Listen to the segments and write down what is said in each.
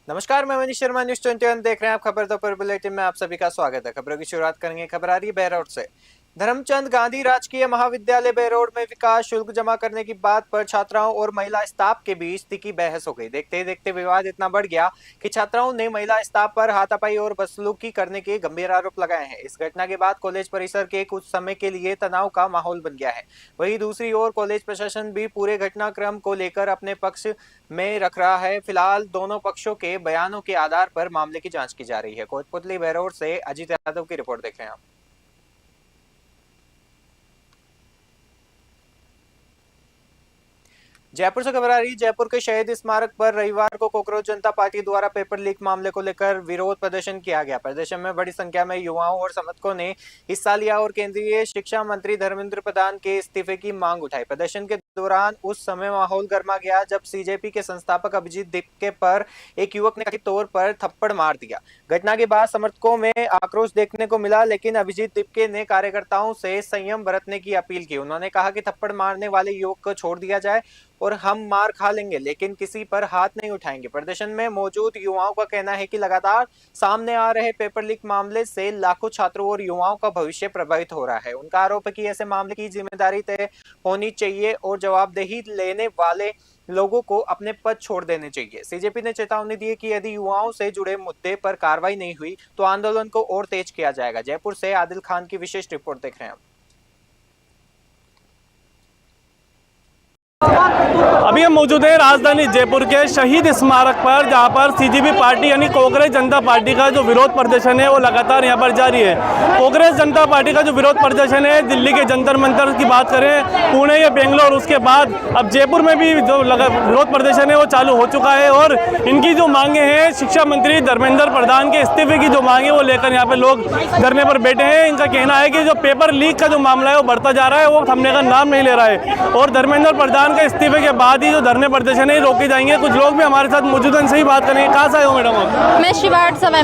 नमस्कार, मैं मनीष शर्मा, न्यूज़ 21 देख रहे हैं आप। खबर दोपहर बुलेटिन में आप सभी का स्वागत है। खबरों की शुरुआत करेंगे। खबर आ रही है बहरोड से। धर्मचंद गांधी राजकीय महाविद्यालय बहरोड में विकास शुल्क जमा करने की बात पर छात्राओं और महिला स्टाफ के बीच तीखी बहस हो गई। देखते ही देखते विवाद इतना बढ़ गया कि छात्राओं ने महिला स्टाफ पर हाथापाई और बदसलूकी करने के गंभीर आरोप लगाए हैं। इस घटना के बाद कॉलेज परिसर के कुछ समय के लिए तनाव का माहौल बन गया है। वहीं दूसरी ओर कॉलेज प्रशासन भी पूरे घटनाक्रम को लेकर अपने पक्ष में रख रहा है। फिलहाल दोनों पक्षों के बयानों के आधार पर मामले की जांच की जा रही है। कोटपुतली बहरोड से अजीत यादव की रिपोर्ट देख रहे हैं आप। जयपुर से खबर आ रही है। जयपुर के शहीद स्मारक पर रविवार को कॉकरोच जनता पार्टी द्वारा पेपर लीक मामले को लेकर विरोध प्रदर्शन किया गया। प्रदर्शन में बड़ी संख्या में युवाओं और समर्थकों ने हिस्सा लिया और केंद्रीय शिक्षा मंत्री धर्मेंद्र प्रधान के इस्तीफे की मांग उठाई। प्रदर्शन के दौरान उस समय माहौल गर्मा गया जब सीजेपी के संस्थापक अभिजीत दिपके पर एक युवक ने कथित तौर पर थप्पड़ मार दिया। घटना के बाद समर्थकों में आक्रोश देखने को मिला, लेकिन अभिजीत दिपके ने कार्यकर्ताओं से संयम बरतने की अपील की। उन्होंने कहा कि थप्पड़ मारने वाले युवक को छोड़ दिया जाए और हम मार खा लेंगे, लेकिन किसी पर हाथ नहीं उठाएंगे। प्रदर्शन में मौजूद युवाओं का कहना है कि लगातार सामने आ रहे पेपर लीक मामले से लाखों छात्रों और युवाओं का भविष्य प्रभावित हो रहा है। उनका आरोप है कि ऐसे मामले की जिम्मेदारी तय होनी चाहिए और जवाबदेही लेने वाले लोगों को अपने पद छोड़ देने चाहिए। सीजेपी ने चेतावनी दी है कि यदि युवाओं से जुड़े मुद्दे पर कार्रवाई नहीं हुई तो आंदोलन को और तेज किया जाएगा। जयपुर से आदिल खान की विशेष रिपोर्ट देख रहे हैं। अभी हम मौजूद हैं राजधानी जयपुर के शहीद स्मारक पर, जहां पर सीजेपी पार्टी यानी कांग्रेस जनता पार्टी का जो विरोध प्रदर्शन है वो लगातार यहां पर जारी है। कांग्रेस जनता पार्टी का जो विरोध प्रदर्शन है दिल्ली के जंतर मंतर की बात करें, पुणे या बेंगलोर, उसके बाद अब जयपुर में भी जो विरोध प्रदर्शन है वो चालू हो चुका है। और इनकी जो मांगे हैं, शिक्षा मंत्री धर्मेंद्र प्रधान के इस्तीफे की जो मांगे वो लेकर यहाँ पे लोग धरने पर बैठे हैं। इनका कहना है कि जो पेपर लीक का जो मामला है वो बढ़ता जा रहा है, वो थमने का नाम नहीं ले रहा है और धर्मेंद्र प्रधान के इस्तीफे के बाद ही जो धरने प्रदर्शन है रोके जाएंगे। कुछ लोग भी हमारे साथ मौजूद हैं, इनसे ही बात करेंगे। कहाँ से आए हो मैडम आप? मैं शिवाड़ सवाई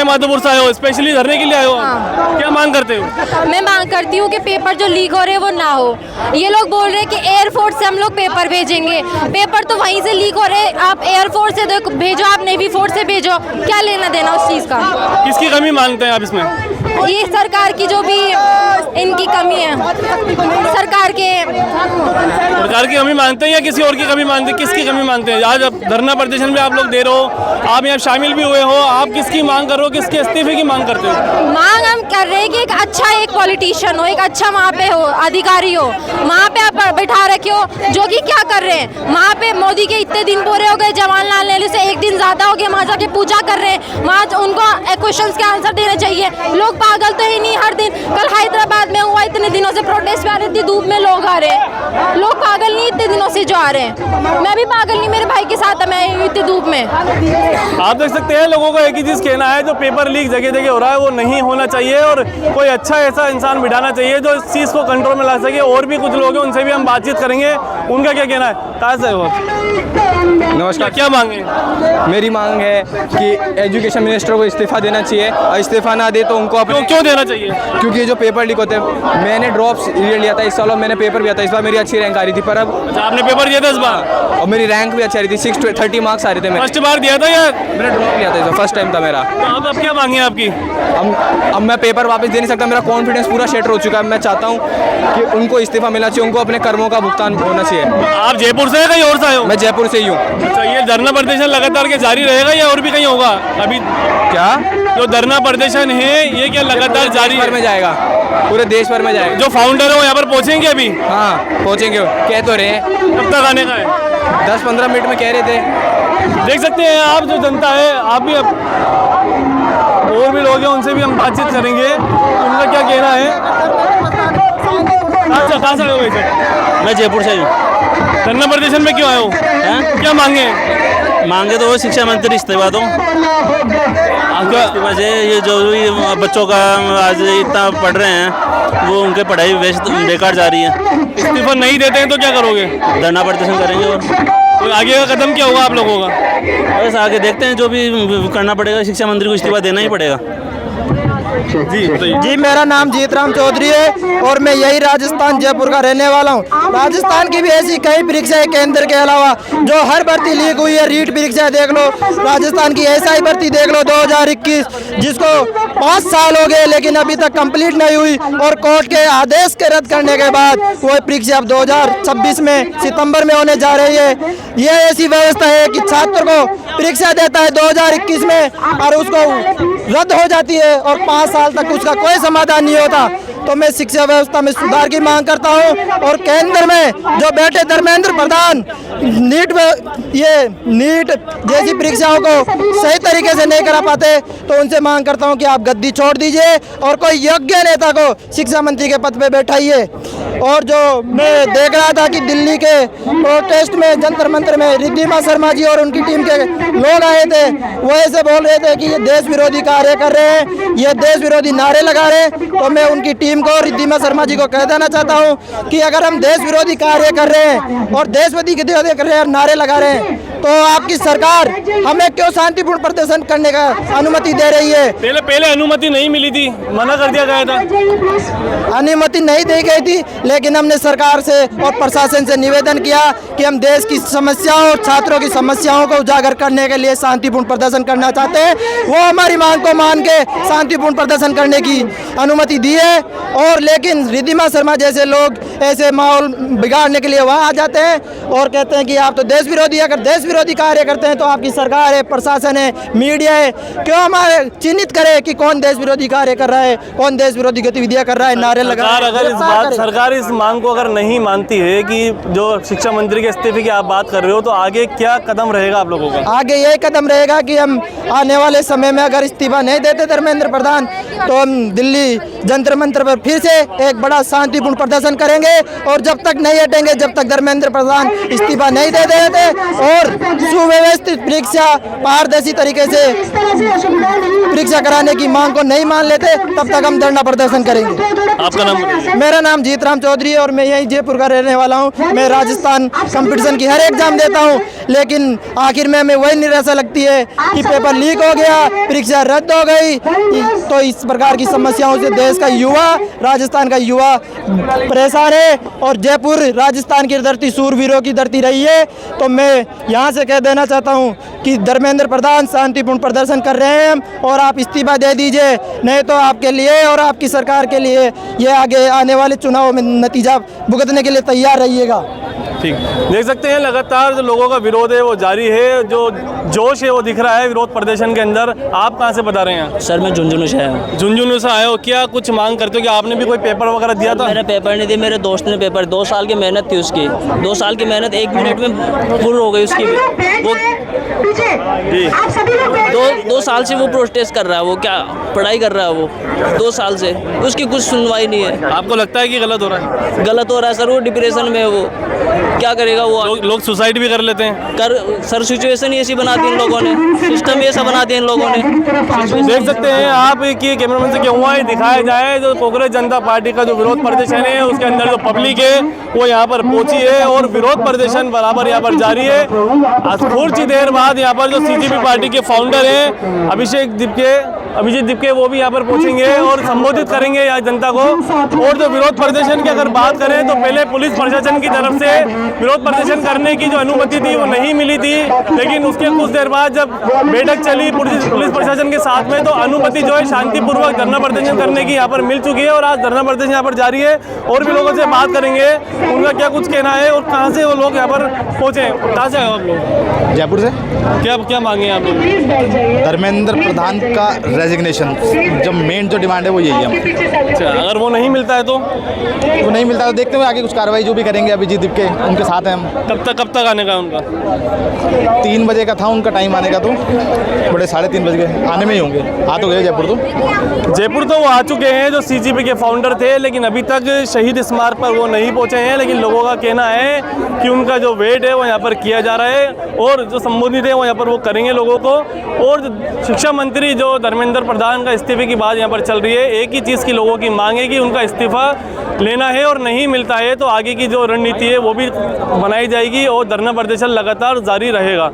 माधोपुर से आए हो, स्पेशली धरने के लिए आए हो? हाँ। क्या मांग करते हो? मैं मांग करती हूँ कि पेपर जो लीक हो रहे हैं वो ना हो। ये लोग बोल रहे हैं कि एयरफोर्स से हम लोग पेपर भेजेंगे, पेपर तो वहीं से लीक हो रहे हैं। आप एयरफोर्स से भेजो, आप नेवी फोर्स से भेजो, क्या लेना देना उस चीज़ का? किसकी कमी मानते हैं आप इसमें? ये सरकार की जो भी इनकी कमी है, सरकार की कमी मानते हैं या किसी और की कमी मानते हैं? किसकी कमी मानते हैं? आज अब धरना प्रदर्शन में आप लोग दे रहे हो, आप यहाँ शामिल भी हुए हो, आप किसकी मांग कर रहे हो, किसके इस्तीफे की मांग करते हो? मांग हम कर रहे हैं कि एक पॉलिटिशियन हो, एक अच्छा वहाँ पे हो, अधिकारी हो, वहाँ पे आप बैठा रखे हो, जो कि क्या कर रहे हैं वहाँ पे। मोदी के इतने दिन पूरे हो गए, जवाहरलाल नेहरू से एक दिन ज्यादा हो गया, वहाँ जाके पूजा कर रहे हैं, वहाँ उनको क्वेश्चंस के आंसर देने चाहिए। लोग पागल तो ही नहीं, हर दिन कल हैदराबाद में हुआ, इतने दिनों से प्रोटेस्ट में आ रहे, इतनी धूप में लोग आ रहे हैं। लोग पागल नहीं इतने दिनों से जो आ रहे हैं, मैं भी पागल नहीं, मेरे भाई के साथ है, मैं इतनी धूप में। आप देख सकते हैं लोगों को एक ही चीज कहना है, जो पेपर लीक जगह जगह हो रहा है वो नहीं होना चाहिए और कोई अच्छा ऐसा इंसान बिठाना चाहिए जो इस चीज को कंट्रोल में ला सके। और भी कुछ लोग हैं, उनसे भी हम बातचीत करेंगे, उनका क्या कहना है। कहाँ से हो? नमस्कार। क्या मांगे? मेरी मांग है कि एजुकेशन मिनिस्टर को इस्तीफा देना चाहिए और इस्तीफा ना दे तो उनको क्यों देना चाहिए? क्योंकि ये जो पेपर लीक होते हैं, मैंने ड्रॉप्स लिया था इस साल और मैंने पेपर भी दिया था। इस बार मेरी अच्छी रैंक आ रही थी, पर अब आपने पेपर दिया था इस बार और मेरी रैंक भी अच्छी आ रही थी, 630 मार्क्स आ रहे थे मेरे। फर्स्ट बार दिया था या मैंने ड्रॉप लिया था, इस बार फर्स्ट टाइम था मेरा। तो अब क्या मांगे आपकी? अब मैं पेपर वापस दे नहीं सकता, मेरा कॉन्फिडेंस पूरा शेटर हो चुका है। मैं चाहता हूँ कि उनको इस्तीफा मिलना चाहिए, उनको अपने कर्मों का भुगतान होना चाहिए। आप जयपुर से कहीं और से आए हो? मैं जयपुर से ही हूँ। अच्छा, ये धरना प्रदर्शन लगातार के जारी रहेगा या और भी कहीं होगा? अभी क्या जो धरना प्रदर्शन है ये क्या लगातार जारी भर में जाएगा? पूरे देश भर में जाएगा। जो फाउंडर है वो यहाँ पर पहुँचेंगे अभी? हाँ पहुँचेंगे, कह तो रहे हैं। कब तक आने का है? 10-15 मिनट में कह रहे थे। देख सकते हैं आप, जो जनता है, आप भी और भी लोग हैं, उनसे भी हम बातचीत करेंगे, उनका क्या कहना है। कहाँ से आए हो वैसे? मैं जयपुर से हूँ। धरना प्रदर्शन में क्यों आए हो? क्या मांगे? मांगे तो वो शिक्षा मंत्री इस्तीफा दो। इस्तीफा से ये जो भी बच्चों का आज इतना पढ़ रहे हैं वो उनके पढ़ाई बेकार जा रही है। इस्तीफा नहीं देते हैं तो क्या करोगे? धरना प्रदर्शन करेंगे। और तो आगे का कदम क्या होगा आप लोगों का? बस आगे देखते हैं, जो भी करना पड़ेगा, शिक्षा मंत्री को इस्तीफा देना ही पड़ेगा। जी बताइए। जी, मेरा नाम जीतराम चौधरी है और मैं यही राजस्थान जयपुर का रहने वाला हूँ। राजस्थान की भी ऐसी कई परीक्षाएं केंद्र के अलावा जो हर भर्ती लीक हुई है, रीट परीक्षा देख लो, राजस्थान की एसआई भर्ती देख लो 2021, जिसको 5 साल हो गए लेकिन अभी तक कंप्लीट नहीं हुई और कोर्ट के आदेश के रद्द करने के बाद वो परीक्षा अब 2026 में सितंबर में होने जा रही है। ये ऐसी व्यवस्था है कि छात्र को परीक्षा देता है 2021 में और उसको रद्द हो जाती है और 5 साल तक उसका कोई समाधान नहीं होता। तो मैं शिक्षा व्यवस्था में सुधार की मांग करता हूं और केंद्र में जो बैठे धर्मेंद्र प्रधान नीट जैसी परीक्षाओं को सही तरीके से नहीं करा पाते, तो उनसे मांग करता हूं कि आप गद्दी छोड़ दीजिए और कोई योग्य नेता को शिक्षा मंत्री के पद पे बैठाइए। और जो मैं देख रहा था कि दिल्ली के प्रोटेस्ट में जंतर मंतर में रिद्धिमा शर्मा जी और उनकी टीम के लोग आए थे, वो ऐसे बोल रहे थे कि ये देश विरोधी कार्य कर रहे हैं, ये देश विरोधी नारे लगा रहे हैं। तो मैं उनकी टीम को, रिद्धिमा शर्मा जी को कह देना चाहता हूँ कि अगर हम देश विरोधी कार्य कर रहे हैं और देशभक्ति के कर रहे हैं और नारे लगा रहे हैं, तो आपकी सरकार हमें क्यों शांतिपूर्ण प्रदर्शन करने का अनुमति दे रही है? पहले अनुमति नहीं मिली थी, मना कर दिया गया था। अनुमति नहीं दी गई थी, लेकिन हमने सरकार से और प्रशासन से निवेदन किया कि हम देश की समस्याओं और छात्रों की समस्याओं को उजागर करने के लिए शांतिपूर्ण प्रदर्शन करना चाहते हैं। वो हमारी मांग को मान के शांतिपूर्ण प्रदर्शन करने की अनुमति दी है और लेकिन रिद्धिमा शर्मा जैसे लोग ऐसे माहौल बिगाड़ने के लिए वहाँ आ जाते हैं और कहते हैं कि आप तो देश विरोधी, अगर देश विरोधी कार्य करते हैं तो आपकी सरकार है, प्रशासन है, मीडिया है, क्यों हमारे चिन्हित करे कि कौन देश विरोधी कार्य कर रहा है, कौन देश विरोधी गतिविधियां कर रहा है, नारे लगा रहा है। अगर सरकार इस मांग को अगर नहीं मानती है कि जो शिक्षा मंत्री के इस्तीफे की आप बात कर रहे हो, तो आगे क्या कदम रहेगा आप लोगों का? आगे यही कदम रहेगा कि हम आने वाले समय में अगर इस्तीफा नहीं देते धर्मेंद्र प्रधान, तो हम दिल्ली जंतर मंतर पर फिर से एक बड़ा शांतिपूर्ण प्रदर्शन करेंगे और जब तक नहीं हटेंगे, जब तक धर्मेंद्र प्रधान इस्तीफा नहीं दे देते और सुव्यवस्थित परीक्षा पारदर्शी तरीके से परीक्षा कराने की मांग को नहीं मान लेते, तब तक हम धरना प्रदर्शन करेंगे। आपका नाम? मेरा नाम जीतराम चौधरी है और मैं यही जयपुर का रहने वाला हूँ। मैं राजस्थान कंपटीशन की हर एग्जाम देता हूँ, लेकिन आखिर में हमें वही निराशा लगती है कि पेपर लीक हो गया, परीक्षा रद्द हो गई। तो इस प्रकार की समस्याओं से देश का युवा, राजस्थान का युवा परेशान है और जयपुर राजस्थान की धरती सूरवीरों की धरती रही है। तो मैं यहाँ से कह देना चाहता हूँ कि धर्मेंद्र प्रधान शांतिपूर्ण प्रदर्शन कर रहे हैं और आप इस्तीफा दे दीजिए, नहीं तो आपके लिए और आपकी सरकार के लिए ये आगे आने वाले चुनाव में नतीजा भुगतने के लिए तैयार रहिएगा। ठीक, देख सकते हैं लगातार जो लोगों का विरोध है वो जारी है, जो जोश है वो दिख रहा है विरोध प्रदर्शन के अंदर। आप कहाँ से बता रहे हैं? सर मैं झुंझुनू से आया हूँ। झुंझुनू से आए हो, क्या कुछ मांग करते हो कि आपने भी कोई पेपर वगैरह दिया था? मैंने पेपर नहीं दिया, मेरे दोस्त ने पेपर, 2 साल की मेहनत थी उसकी, 2 साल की मेहनत 1 मिनट में पूरी हो गई उसकी। वो दो साल से वो प्रोटेस्ट कर रहा है, वो क्या पढ़ाई कर रहा है वो 2 साल से, उसकी कुछ सुनवाई नहीं है। आपको लगता है कि गलत हो रहा है? गलत हो रहा है सर, वो डिप्रेशन में है, वो क्या करेगा वो? लोग सुसाइड भी कर लेते हैं सर सिचुएशन ही ऐसी बना दी इन लोगों ने, सिस्टम ऐसा बना दिया इन लोगों ने। देख सकते हैं आप कि कैमरामैन से क्यों हुआ दिखाया जाए, जो कांग्रेस जनता पार्टी का जो विरोध प्रदर्शन है उसके अंदर जो पब्लिक है वो यहाँ पर पहुंची है और विरोध प्रदर्शन बराबर यहाँ पर जारी है। थोड़ी सी देर बाद यहाँ पर जो सीजीपी पार्टी के फाउंडर हैं अभिजीत दीपके वो भी यहाँ पर पहुंचेंगे और संबोधित करेंगे यहाँ जनता को। और जो विरोध प्रदर्शन की अगर बात करें तो पहले पुलिस प्रशासन की तरफ से विरोध प्रदर्शन करने की जो अनुमति थी वो नहीं मिली थी, लेकिन उसके कुछ देर बाद जब बैठक चली पुलिस प्रशासन के साथ में, तो अनुमति जो है शांतिपूर्वक धरना प्रदर्शन करने की यहाँ पर मिल चुकी है और आज धरना प्रदर्शन यहाँ पर जारी है। और भी लोगों से बात करेंगे, उनका क्या कुछ कहना है और कहाँ से वो लोग यहाँ पर पहुँचे। कहाँ से आए आप लोग? जयपुर से। क्या मांगे आप लोग? धर्मेंद्र प्रधान का रेजिग्नेशन, जो मेन जो डिमांड है वो यही है। अच्छा, अगर वो नहीं मिलता है तो? वो नहीं मिलता तो देखते हुए आगे कुछ कार्रवाई जो भी करेंगे अभिजीत दीपके उनके साथ हैं हम। कब तक आने का उनका? 3 बजे का था उनका टाइम आने का, तो बड़े 3:30 बज गए, आने में ही होंगे। आ तो गए जयपुर तो वो आ चुके हैं जो सीजीपी के फाउंडर थे, लेकिन अभी तक शहीद स्मारक पर वो नहीं पहुंचे हैं। लेकिन लोगों का कहना है कि उनका जो वेट है वो यहाँ पर किया जा रहा है और जो संबोधित है वो यहाँ पर वो करेंगे लोगों को। और शिक्षा मंत्री जो धर्मेंद्र प्रधान का इस्तीफे की बात यहाँ पर चल रही है, एक ही चीज़ की लोगों की मांग है कि उनका इस्तीफा लेना है और नहीं मिलता है तो आगे की जो रणनीति है वो भी बनाई जाएगी और धरना प्रदर्शन लगातार जारी रहेगा।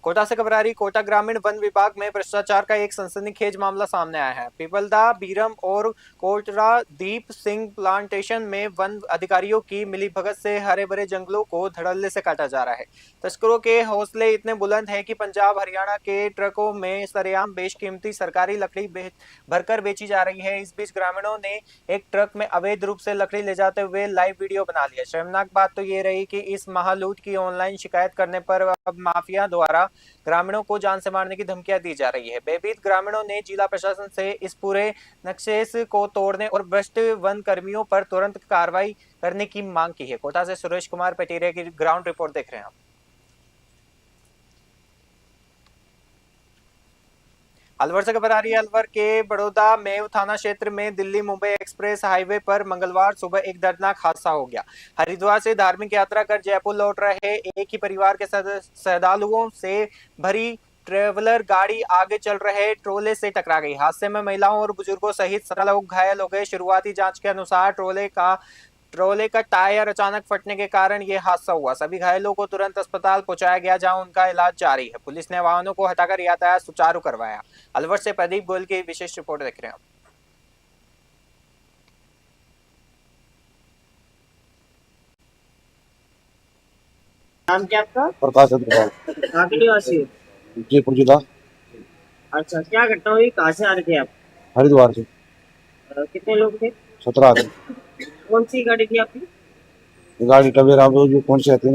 कोटा से खबर आ रही। कोटा ग्रामीण वन विभाग में भ्रष्टाचार का एक सनसनीखेज मामला सामने आया है। पीपलदा, बीरम और कोटरा दीप सिंह प्लांटेशन में वन अधिकारियों की मिलीभगत से हरे भरे जंगलों को धड़ल्ले से काटा जा रहा है। तस्करों के हौसले इतने बुलंद हैं कि पंजाब हरियाणा के ट्रकों में सरेआम बेशकीमती सरकारी लकड़ी भरकर बेची जा रही है। इस बीच ग्रामीणों ने एक ट्रक में अवैध रूप से लकड़ी ले जाते हुए लाइव वीडियो बना लिया। शर्मनाक बात तो ये रही कि इस महालूट की ऑनलाइन शिकायत करने पर अब माफिया द्वारा ग्रामीणों को जान से मारने की धमकियां दी जा रही है। बेभीत ग्रामीणों ने जिला प्रशासन से इस पूरे नक्शे को तोड़ने और भ्रष्ट वन कर्मियों पर तुरंत कार्रवाई करने की मांग की है। कोटा से सुरेश कुमार पटेरिया की ग्राउंड रिपोर्ट देख रहे हैं आप। अलवर से खबर आ रही है। अलवर के बड़ौदा मेव थाना क्षेत्र में दिल्ली मुंबई एक्सप्रेस हाईवे पर मंगलवार सुबह एक दर्दनाक हादसा हो गया। हरिद्वार से धार्मिक यात्रा कर जयपुर लौट रहे एक ही परिवार के श्रद्धालुओं से भरी ट्रेवलर गाड़ी आगे चल रहे ट्रोले से टकरा गई। हादसे में महिलाओं और बुजुर्गों सहित 17 लोग घायल हो गए। शुरुआती जांच के अनुसार ट्रोले का टायर अचानक फटने के कारण यह हादसा हुआ। सभी घायलों को तुरंत अस्पताल पहुंचाया गया, जहां उनका इलाज जारी है। पुलिस ने वाहनों को हटाकर यातायात सुचारू करवाया। अलवर से प्रदीप गोयल की विशेष रिपोर्ट देख रहे हैं। नाम क्या आपका? प्रकाश अग्रवाल, कहाँ के निवासी हो? जयपुर जिला। अच्छा, क्या घटना हुई? कहाँ से आ रहे थे आप? हरिद्वार से। कितने लोग थे? 17 आदमी। कौन सी गाड़ी थी आपकी? गाड़ी टवेरा जो कौन सी आती है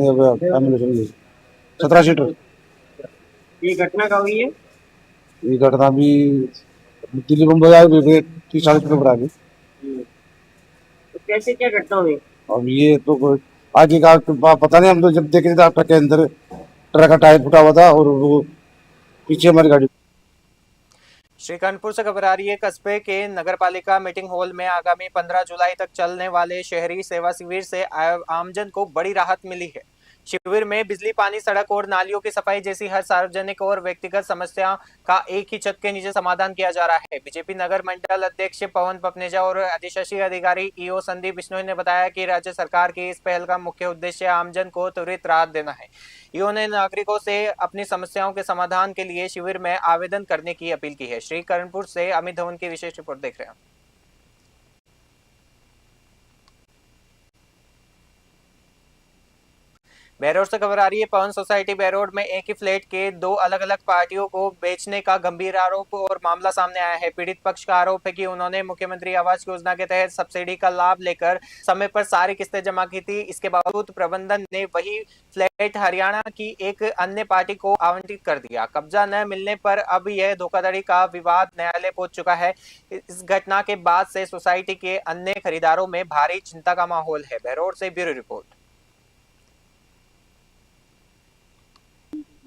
17 सीटर। ये घटना कहाँ हुई है? ये घटना भी दिल्ली मुंबई आ गई 30-40 किलोमीटर आगे। तो कैसे क्या घटना हुई? अब ये तो आगे का पता नहीं, हम तो जब देखे थे ट्रक के अंदर ट्रक का टायर फुटा हुआ था और वो पीछे हमारी गाड़ी। श्रीकानपुर से खबर आ रही है। कस्बे के नगरपालिका मीटिंग हॉल में आगामी 15 जुलाई तक चलने वाले शहरी सेवा शिविर से आमजन को बड़ी राहत मिली है। शिविर में बिजली, पानी, सड़क और नालियों की सफाई जैसी हर सार्वजनिक और व्यक्तिगत समस्या का एक ही छत के नीचे समाधान किया जा रहा है। बीजेपी नगर मंडल अध्यक्ष पवन पपनेजा और अधिशासी अधिकारी ईओ संदीप बिश्नोई ने बताया कि राज्य सरकार की इस पहल का मुख्य उद्देश्य आमजन को त्वरित राहत देना है। ईओ ने नागरिकों से अपनी समस्याओं के समाधान के लिए शिविर में आवेदन करने की अपील की है। श्रीकरणपुर से अमित धवन की विशेष रिपोर्ट देख रहे हैं। बेरोड से खबर आ रही है। पवन सोसाइटी बेरोड में एक ही फ्लैट के 2 अलग अलग पार्टियों को बेचने का गंभीर आरोप और मामला सामने आया है। पीड़ित पक्ष का आरोप है कि उन्होंने मुख्यमंत्री आवास योजना के तहत सब्सिडी का लाभ लेकर समय पर सारी किस्तें जमा की थी। इसके बावजूद प्रबंधन ने वही फ्लैट हरियाणा की एक अन्य पार्टी को आवंटित कर दिया। कब्जा न मिलने पर अब यह धोखाधड़ी का विवाद न्यायालय पहुंच चुका है। इस घटना के बाद से सोसाइटी के अन्य खरीदारों में भारी चिंता का माहौल है। बेरोड से ब्यूरो रिपोर्ट।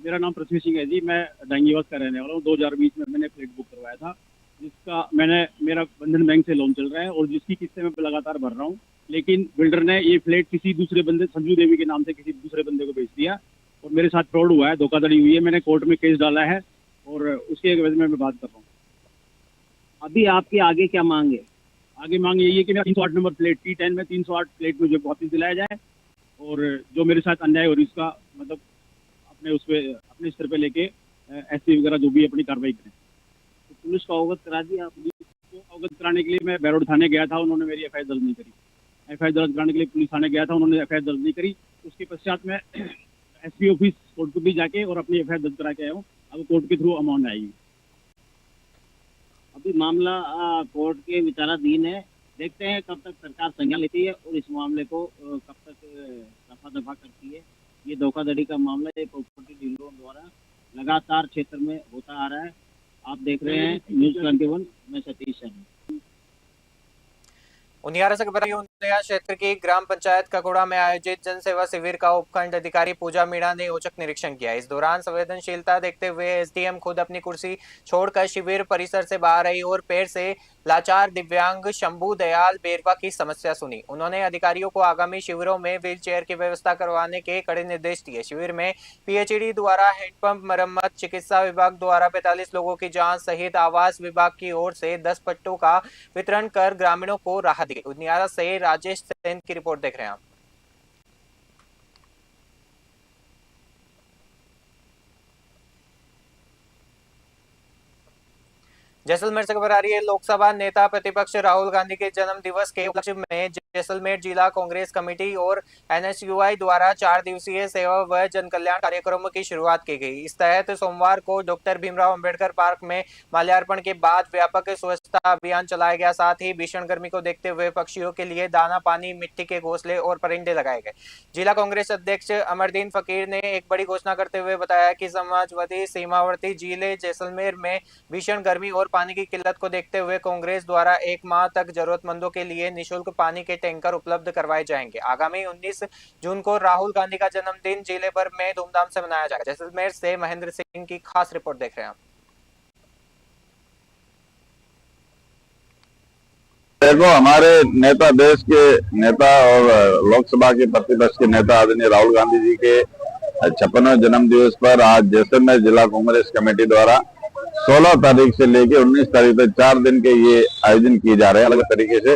मेरा नाम पृथ्वी सिंह है जी। मैं डांगीवास का रहने वाला हूँ। 2020 में मैंने फ्लैट बुक करवाया था, जिसका मेरा बंधन बैंक से लोन चल रहा है और जिसकी किस्तें मैं लगातार भर रहा हूँ। लेकिन बिल्डर ने ये फ्लैट किसी दूसरे बंदे, संजू देवी के नाम से किसी दूसरे बंदे को बेच दिया और मेरे साथ फ्रॉड हुआ है, धोखाधड़ी हुई है। मैंने कोर्ट में केस डाला है और उसके वजह में मैं बात कर रहा हूँ। अभी आपकी आगे क्या मांग है? आगे मांग यही है कि मेरा 308 नंबर फ्लैट T10 में 308 फ्लैट मुझे वापस दिलाया जाए और जो मेरे साथ अन्याय हो रही उसका मतलब अपने स्तर पे लेके एसपी वगैरह जो भी अपनी कार्रवाई करें। तो पुलिस को अवगत करा दिया आपने? तो अवगत कराने के लिए मैं बेरोड थाने गया था, उन्होंने मेरी एफआईआर दर्ज नहीं करी। एफआईआर दर्ज कराने के लिए पुलिस थाने गया था, उन्होंने एफआईआर दर्ज नहीं करी। उसके पश्चात मैं एसपी ऑफिस कोर्ट को भी जाके और अपनी एफआईआर दर्ज करा के आया हूँ। अब कोर्ट के थ्रू अमाउंट आएगी। अभी मामला कोर्ट के विचाराधीन है। देखते हैं कब तक सरकार संज्ञान लेती है और इस मामले को कब तक रफा दफा करती है। ये धोखाधड़ी का मामला ये प्रॉपर्टी डीलरों द्वारा लगातार क्षेत्र में होता आ रहा है। आप देख रहे हैं न्यूज़ 21, मैं सतीश शर्मा। उनियारा से खबर उनियारा क्षेत्र की ग्राम पंचायत ककोड़ा में आयोजित जन सेवा शिविर का उपखंड अधिकारी पूजा मीणा ने औचक निरीक्षण किया। इस दौरान संवेदनशीलता देखते हुए एसडीएम खुद अपनी कुर्सी छोड़कर शिविर परिसर से बाहर आई और पैर से लाचार दिव्यांग शंभू दयाल बेरवा की समस्या सुनी। उन्होंने अधिकारियों को आगामी शिविरों में व्हील चेयर की व्यवस्था करवाने के कड़े निर्देश दिए। शिविर में पीएचईडी द्वारा हैंडपंप मरम्मत, चिकित्सा विभाग द्वारा 45 लोगों की जांच सहित आवास विभाग की ओर से 10 पट्टों का वितरण कर ग्रामीणों को राहत दी। उनियारा से राजेश सेन की रिपोर्ट देख रहे हैं आप। जैसलमेर से खबर आ रही है। लोकसभा नेता प्रतिपक्ष राहुल गांधी के जन्म दिवस के उपलक्ष्य में जैसलमेर जिला कांग्रेस कमेटी और एनएसयूआई द्वारा 4 दिवसीय सेवा व जन कल्याण कार्यक्रमों की शुरुआत की गई। इस तहत सोमवार को डॉक्टर भीमराव अंबेडकर पार्क में माल्यार्पण के बाद व्यापक स्वच्छता अभियान चलाया गया। साथ ही भीषण गर्मी को देखते हुए पक्षियों के लिए दाना पानी, मिट्टी के घोंसले और परिंदे लगाए गए। जिला कांग्रेस अध्यक्ष अमरदीन फकीर ने एक बड़ी घोषणा करते हुए बताया कि समाजवादी सीमावर्ती जिले जैसलमेर में भीषण गर्मी और पानी की किल्लत को देखते हुए कांग्रेस द्वारा 1 माह तक जरूरतमंदों के लिए निःशुल्क पानी के टैंकर उपलब्ध करवाए जाएंगे। आगामी 19 जून को राहुल गांधी का जन्मदिन जिले भर में धूमधाम से मनाया जाएगा। जैसलमेर से महेंद्र सिंह की खास रिपोर्ट देख रहे हैं आप। देखो, हमारे नेता, देश के नेता और लोकसभा के प्रतिपक्ष के नेता आदरणीय राहुल गांधी जी के 56वें जन्म दिवस पर आज जैसलमेर जिला कांग्रेस कमेटी द्वारा 16 तारीख से लेकर 19 तारीख तक 4 दिन के ये आयोजन किए जा रहे हैं अलग तरीके से।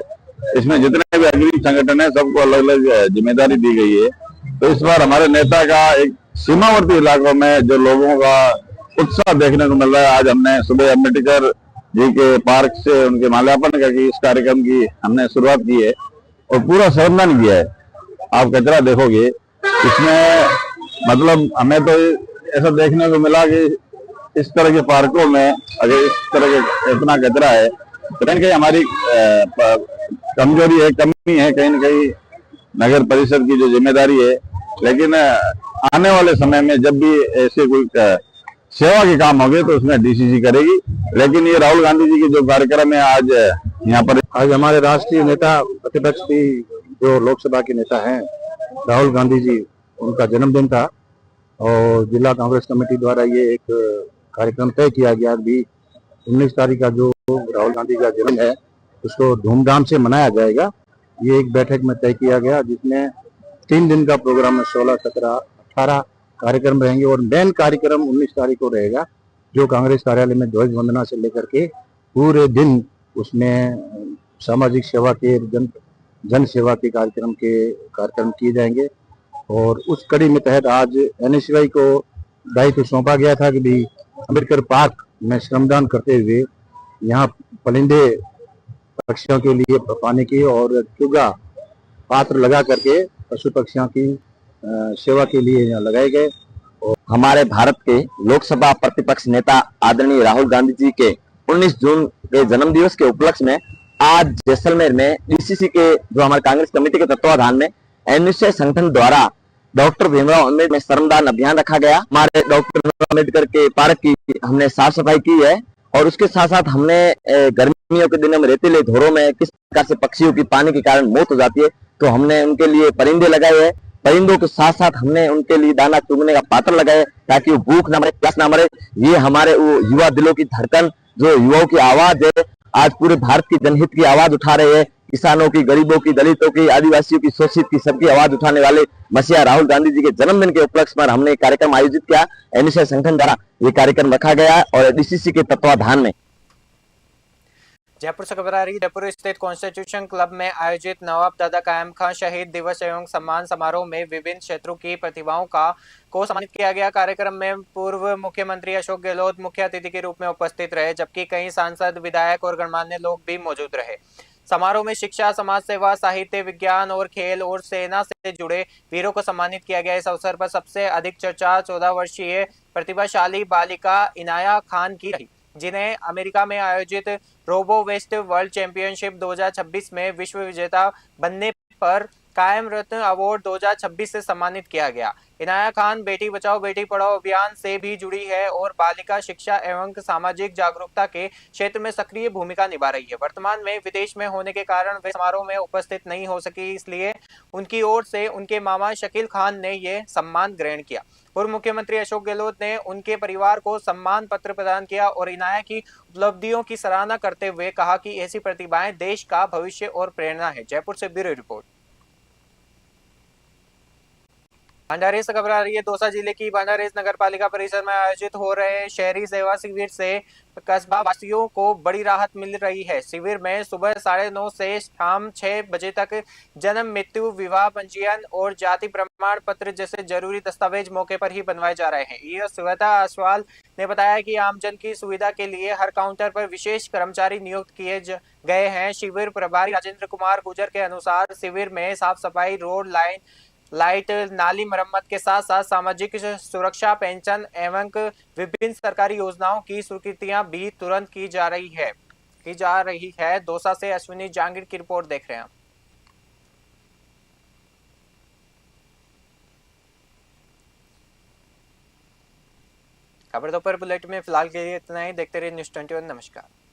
इसमें जितने भी अग्रणी संगठन है सबको अलग अलग जिम्मेदारी दी गई है। तो इस बार हमारे नेता का एक सीमावर्ती इलाकों में जो लोगों का उत्साह देखने को मिल रहा है। आज हमने सुबह अम्बेडकर जी के पार्क से उनके माल्यार्पण करके इस कार्यक्रम की हमने शुरुआत की है और पूरा श्रमदान किया है। आप कचरा देखोगे इसमें, मतलब हमें तो ऐसा देखने को मिला कि इस तरह के पार्कों में अगर इस तरह के इतना कचरा है तो कहीं हमारी कमजोरी है, कमी है, कहीं न कहीं नगर परिषद की जो जिम्मेदारी है। लेकिन आने वाले समय में जब भी ऐसे कोई सेवा के काम होंगे तो उसमें डीसीसी करेगी। लेकिन ये राहुल गांधी जी की जो कार्यक्रम है आज यहाँ पर, आज हमारे राष्ट्रीय नेता प्रतिपक्ष की जो लोकसभा के नेता हैं राहुल गांधी जी, उनका जन्मदिन था और जिला कांग्रेस कमेटी द्वारा ये एक कार्यक्रम तय किया गया। अभी 19 तारीख का जो राहुल गांधी का जन्म है उसको धूमधाम से मनाया जाएगा। ये एक बैठक में तय किया गया जिसमें 3 दिन का प्रोग्राम है। 16, 17, 18 कार्यक्रम रहेंगे और मेन कार्यक्रम 19 तारीख को रहेगा जो कांग्रेस कार्यालय में ध्वज वंदना से लेकर के पूरे दिन उसमें सामाजिक सेवा के, जन सेवा के कार्यक्रम किए जाएंगे। और उस कड़ी में तहत आज एनएसयूआई को दायित्व सौंपा गया था कि भी अम्बेडकर पार्क में श्रमदान करते हुए यहाँ परिंदे पक्षियों के लिए पानी की और चुगा पात्र लगा करके पशु पक्षियों की सेवा के लिए यहाँ लगाए गए। और हमारे भारत के लोकसभा प्रतिपक्ष नेता आदरणीय राहुल गांधी जी के 19 जून के जन्म दिवस के उपलक्ष्य में आज जैसलमेर में डीसीसी के जो हमारे कांग्रेस कमेटी के तत्वाधान में एनएसयूआई संगठन द्वारा डॉक्टर भीमराव अम्बेडकर में श्रमदान अभियान रखा गया। हमारे डॉक्टर भीमराव अम्बेडकर के पार्क की हमने साफ सफाई की है और उसके साथ साथ हमने गर्मियों के दिनों में रेतीले धोरों में किस प्रकार से पक्षियों की पानी के कारण मौत हो जाती है तो हमने उनके लिए परिंदे लगाए हैं। परिंदों के साथ साथ हमने उनके लिए दाना चुगने का पात्र लगाए ताकि वो भूख ना मरे, प्यास ना मरे। ये हमारे वो युवा दिलों की धड़कन, जो युवाओं की आवाज है, आज पूरे भारत की जनहित की आवाज उठा रहे हैं। किसानों की, गरीबों की, दलितों की, आदिवासियों की, शोषित की, सबकी आवाज उठाने वाले मसीहा राहुल गांधी जी के जन्मदिन के उपलक्ष्य पर हमने कार्यक्रम आयोजित किया। एनएसयूआई संगठन द्वारा ये कार्यक्रम रखा गया और डीसीसी के तत्वाधान में। जयपुर से खबर आ रही है। जयपुर स्थित कॉन्स्टिट्यूशन क्लब में आयोजित नवाब दादा कायम खान शहीद दिवस एवं सम्मान समारोह में विभिन्न क्षेत्रों की प्रतिभाओं को सम्मानित किया गया। कार्यक्रम में पूर्व मुख्यमंत्री अशोक गहलोत मुख्य अतिथि के रूप में उपस्थित रहे, जबकि कई सांसद, विधायक और गणमान्य लोग भी मौजूद रहे। समारोह में शिक्षा, समाज सेवा, साहित्य, विज्ञान और खेल और सेना से जुड़े वीरों को सम्मानित किया गया। इस अवसर पर सबसे अधिक चर्चा 14 वर्षीय प्रतिभाशाली बालिका इनाया खान की रही, जिन्हें अमेरिका में आयोजित रोबो वेस्ट वर्ल्ड चैंपियनशिप 2026 में विश्व विजेता बनने पर कायम रत्न अवार्ड 2026 से सम्मानित किया गया। इनाया खान बेटी बचाओ बेटी पढ़ाओ अभियान से भी जुड़ी है और बालिका शिक्षा एवं सामाजिक जागरूकता के क्षेत्र में सक्रिय भूमिका निभा रही है। वर्तमान में विदेश में होने के कारण वे समारोह में उपस्थित नहीं हो सकी, इसलिए उनकी ओर से उनके मामा शकील खान ने ये सम्मान ग्रहण किया। पूर्व मुख्यमंत्री अशोक गहलोत ने उनके परिवार को सम्मान पत्र प्रदान किया और इनाया की उपलब्धियों की सराहना करते हुए कहा कि ऐसी प्रतिभाएं देश का भविष्य और प्रेरणा है। जयपुर से ब्यूरो रिपोर्ट। भंडारी से खबर आ रही है। दौसा जिले की भंडारी नगर पालिका परिसर में आयोजित हो रहे शहरी सेवा शिविर से कस्बा वासियों को बड़ी राहत मिल रही है। शिविर में सुबह 9:30 से शाम 6 बजे तक जन्म, मृत्यु, विवाह पंजीयन और जाति प्रमाण पत्र जैसे जरूरी दस्तावेज मौके पर ही बनवाए जा रहे हैं। ये सुविधा आसवाल ने बताया कि आमजन की सुविधा के लिए हर काउंटर पर विशेष कर्मचारी नियुक्त किए गए हैं। शिविर प्रभारी राजेंद्र कुमार गुजर के अनुसार शिविर में साफ सफाई, रोड लाइट, नाली मरम्मत के साथ साथ सामाजिक सुरक्षा, पेंशन एवं विभिन्न सरकारी योजनाओं की स्वीकृतियां भी तुरंत की जा रही है। दौसा से अश्विनी जांगीर की रिपोर्ट देख रहे हैं। खबर दोपहर बुलेटिन में फिलहाल के लिए इतना ही। देखते रहिए न्यूज़ 21। नमस्कार।